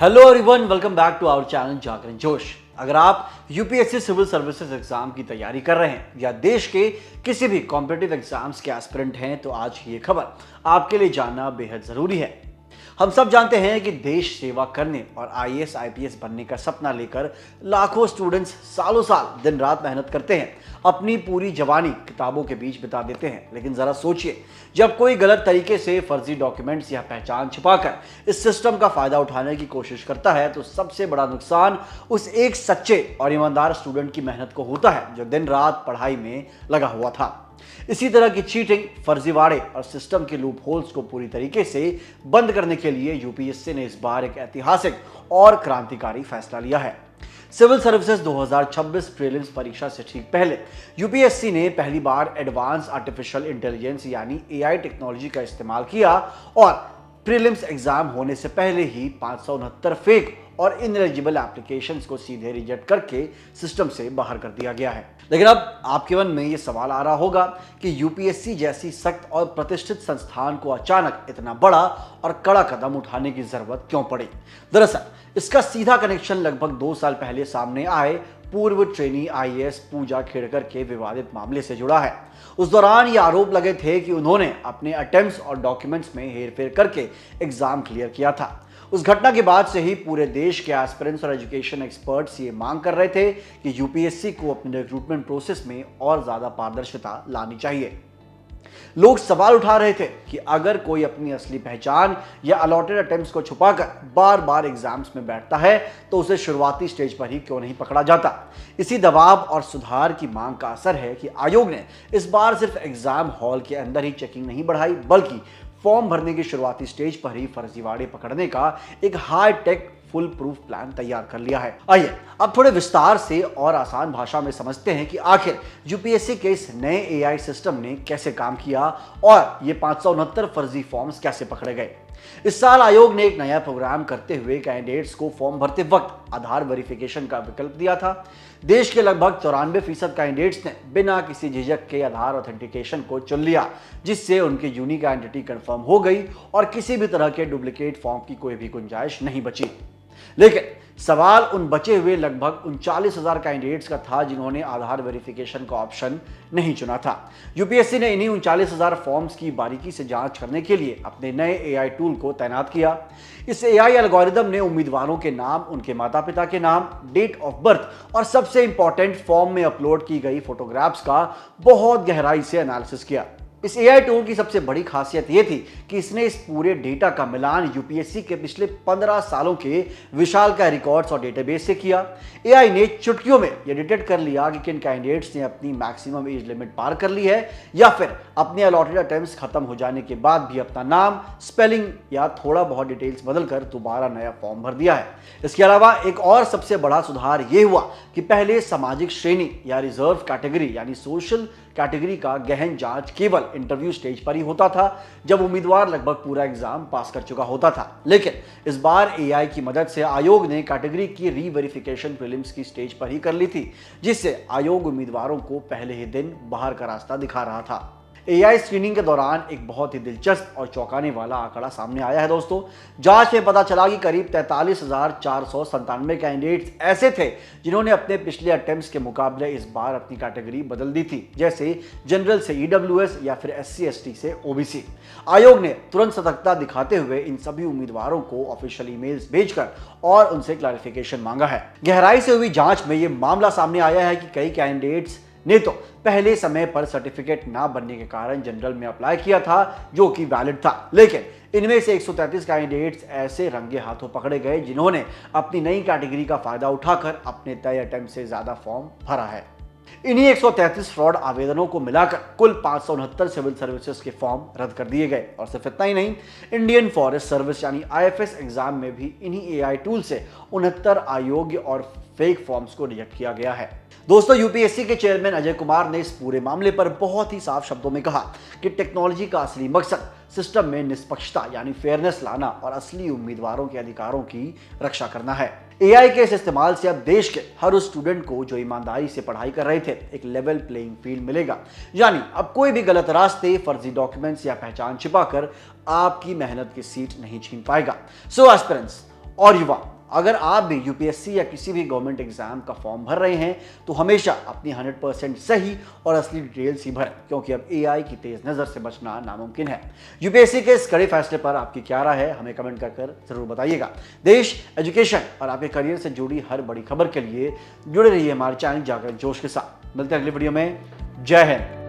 Hello everyone, welcome back to our channel Jagran Josh. अगर आप UPSC civil services exam की तैयारी कर रहे हैं या देश के किसी भी कॉम्पिटिटिव एग्जाम्स के एस्पिरेंट हैं तो आज ये खबर आपके लिए जानना बेहद जरूरी है। हम सब जानते हैं कि देश सेवा करने और आईएएस आईपीएस बनने का सपना लेकर लाखों स्टूडेंट्स सालों साल दिन रात मेहनत करते हैं, अपनी पूरी जवानी किताबों के बीच बिता देते हैं। लेकिन जरा सोचिए, जब कोई गलत तरीके से फर्जी डॉक्यूमेंट्स या पहचान छिपाकर इस सिस्टम का फायदा उठाने की कोशिश करता है तो सबसे बड़ा नुकसान उस एक सच्चे और ईमानदार स्टूडेंट की मेहनत को होता है जो दिन रात पढ़ाई में लगा हुआ था। इसी तरह की चीटिंग, फर्जीवाड़े और सिस्टम के लूप होल्स को पूरी तरीके से बंद करने के लिए यूपीएससी ने इस बार एक ऐतिहासिक और क्रांतिकारी फैसला लिया है। सिविल सर्विसेज 2026 प्रीलिम्स परीक्षा से ठीक पहले यूपीएससी ने पहली बार एडवांस आर्टिफिशियल इंटेलिजेंस यानी एआई टेक्नोलॉजी का इस्तेमाल किया और प्रीलिम्स एग्जाम होने से पहले ही 569 फेक और इनएलिजिबल एप्लीकेशंस को सीधे रिजेक्ट करके सिस्टम से बाहर कर दिया गया है। लेकिन अब आपके मन में ये सवाल आ रहा होगा कि यूपीएससी जैसी सख्त और प्रतिष्ठित संस्थान को अचानक इतना बड़ा और कड़ा कदम उठाने की जरूरत क्यों पड़ी। दरअसल इसका सीधा कनेक्शन लगभग 2 साल पहले सामने आए पूर्व ट्रेनी आईएएस पूजा खेड़कर के विवादित मामले से जुड़ा है। उस दौरान ये आरोप लगे थे कि उन्होंने अपने अटेम्प्ट्स और डॉक्यूमेंट्स में हेरफेर करके एग्जाम क्लियर किया था। उस घटना के बाद से ही पूरे देश के एस्पिरेंट्स और एजुकेशन एक्सपर्ट्स ये मांग कर रहे थे कि यूपीएससी को अपने रिक्रूटमेंट प्रोसेस में और ज्यादा पारदर्शिता लानी चाहिए। लोग सवाल उठा रहे थे कि अगर कोई अपनी असली पहचान या अलॉटेड अटेम्प्ट्स को छुपाकर बार बार एग्जाम्स में बैठता है तो उसे शुरुआती स्टेज पर ही क्यों नहीं पकड़ा जाता। इसी दबाव और सुधार की मांग का असर है कि आयोग ने इस बार सिर्फ एग्जाम हॉल के अंदर ही चेकिंग नहीं बढ़ाई, बल्कि फॉर्म भरने की शुरुआती स्टेज पर ही फर्जीवाड़े पकड़ने का एक high tech full proof plan तैयार कर लिया है। आइए अब थोड़े विस्तार से और आसान भाषा में समझते हैं कि आखिर यूपीएससी के इस नए एआई सिस्टम ने कैसे काम किया और ये 569 फर्जी फॉर्म्स कैसे पकड़े गए। इस साल आयोग ने एक नया प्रोग्राम करते हुए कैंडिडेट्स को फॉर्म भरते वक्त आधार वेरिफिकेशन का विकल्प दिया था। देश के लगभग 94% कैंडिडेट्स ने बिना किसी झिझक के आधार ऑथेंटिकेशन को चुन लिया, जिससे उनकी यूनिक आइडेंटिटी कंफर्म हो गई और किसी भी तरह के डुप्लीकेट फॉर्म की कोई भी गुंजाइश नहीं बची। लेकिन सवाल उन बचे हुए लगभग 39,000 कैंडिडेट्स का था जिन्होंने आधार वेरिफिकेशन का ऑप्शन नहीं चुना था। यूपीएससी ने इन्हीं 39,000 फॉर्म्स की बारीकी से जांच करने के लिए अपने नए एआई टूल को तैनात किया। इस एआई एल्गोरिदम ने उम्मीदवारों के नाम, उनके माता पिता के नाम, डेट ऑफ बर्थ और सबसे इंपॉर्टेंट फॉर्म में अपलोड की गई फोटोग्राफ्स का बहुत गहराई से एनालिसिस किया। इस एआई टूल की सबसे बड़ी खासियत यह थी कि इसने इस पूरे डेटा का मिलान यूपीएससी के पिछले 15 सालों के विशालकाय रिकॉर्ड्स और डेटाबेस से किया। एआई ने चुटकियों में यह डिटेक्ट कर लिया कि किन कैंडिडेट्स ने अपनी मैक्सिमम एज लिमिट पार कर ली है या फिर अपने अलॉटेड अटेम्प्ट्स खत्म हो जाने के बाद भी अपना नाम, स्पेलिंग या थोड़ा बहुत डिटेल्स बदलकर दोबारा नया फॉर्म भर दिया है। इसके अलावा एक और सबसे बड़ा सुधार यह हुआ कि पहले सामाजिक श्रेणी या रिजर्व कैटेगरी यानी सोशल कैटेगरी का गहन जांच केवल इंटरव्यू स्टेज पर ही होता था, जब उम्मीदवार लगभग पूरा एग्जाम पास कर चुका होता था। लेकिन इस बार एआई की मदद से आयोग ने कैटेगरी की रीवेरिफिकेशन प्रीलिम्स की स्टेज पर ही कर ली थी, जिससे आयोग उम्मीदवारों को पहले ही दिन बाहर का रास्ता दिखा रहा था। एआई स्क्रीनिंग के दौरान एक बहुत ही दिलचस्प और चौंकाने वाला आंकड़ा सामने आया है दोस्तों। जांच में पता चला कि करीब 43,497 कैंडिडेट्स ऐसे थे जिन्होंने अपने पिछले अटेम्प्ट्स के मुकाबले इस बार अपनी कैटेगरी बदल दी थी, जैसे जनरल से ईडब्ल्यूएस या फिर एससी एसटी से ओबीसी। आयोग ने तुरंत सतर्कता दिखाते हुए इन सभी उम्मीदवारों को ऑफिशियल ईमेल्स भेजकर और उनसे क्लैरिफिकेशन मांगा है। गहराई से हुई जांच में यह मामला सामने आया है कि कई कैंडिडेट्स ने तो पहले समय पर सर्टिफिकेट ना बनने के कारण जनरल में अप्लाई किया था, जो कि वैलिड था। लेकिन इनमें से 133 कैंडिडेट्स ऐसे रंगे हाथों पकड़े गए जिन्होंने अपनी नई कैटेगरी का फायदा उठाकर अपने तय अटेम्प्ट से ज्यादा फॉर्म भरा है। इन्हीं 133 फ्रॉड आवेदनों को मिलाकर कुल 569 सिविल सर्विसेज के फॉर्म रद्द कर दिए गए। और सिर्फ इतना ही नहीं, इंडियन फॉरेस्ट सर्विस यानी आईएफएस एग्जाम में भी इन्हीं एआई टूल से 69 अयोग्य और फेक फॉर्म्स को रिजेक्ट किया गया है। दोस्तों, यूपीएससी के चेयरमैन अजय कुमार ने इस पूरे मामले पर बहुत ही साफ शब्दों में कहा कि टेक्नोलॉजी का असली मकसद सिस्टम में निष्पक्षता यानी फेयरनेस लाना और असली उम्मीदवारों के अधिकारों की रक्षा करना है। एआई के इस इस्तेमाल से अब देश के हर उस स्टूडेंट को जो ईमानदारी से पढ़ाई कर रहे थे एक लेवल प्लेइंग फील्ड मिलेगा। यानी अब कोई भी गलत रास्ते, फर्जी डॉक्यूमेंट्स या पहचान छिपाकर आपकी मेहनत की सीट नहीं छीन पाएगा। सो एस्पिरेंट्स और युवा, अगर आप भी यूपीएससी या किसी भी गवर्नमेंट एग्जाम का फॉर्म भर रहे हैं तो हमेशा अपनी 100% सही और असली डिटेल्स ही भरें, क्योंकि अब एआई की तेज नजर से बचना नामुमकिन है। यूपीएससी के इस कड़े फैसले पर आपकी क्या राय है, हमें कमेंट कर जरूर बताइएगा। देश, एजुकेशन और आपके करियर से जुड़ी हर बड़ी खबर के लिए जुड़े रहिए हमारे चैनल जागरण जोश के साथ। मिलते हैं अगली वीडियो में। जय हिंद।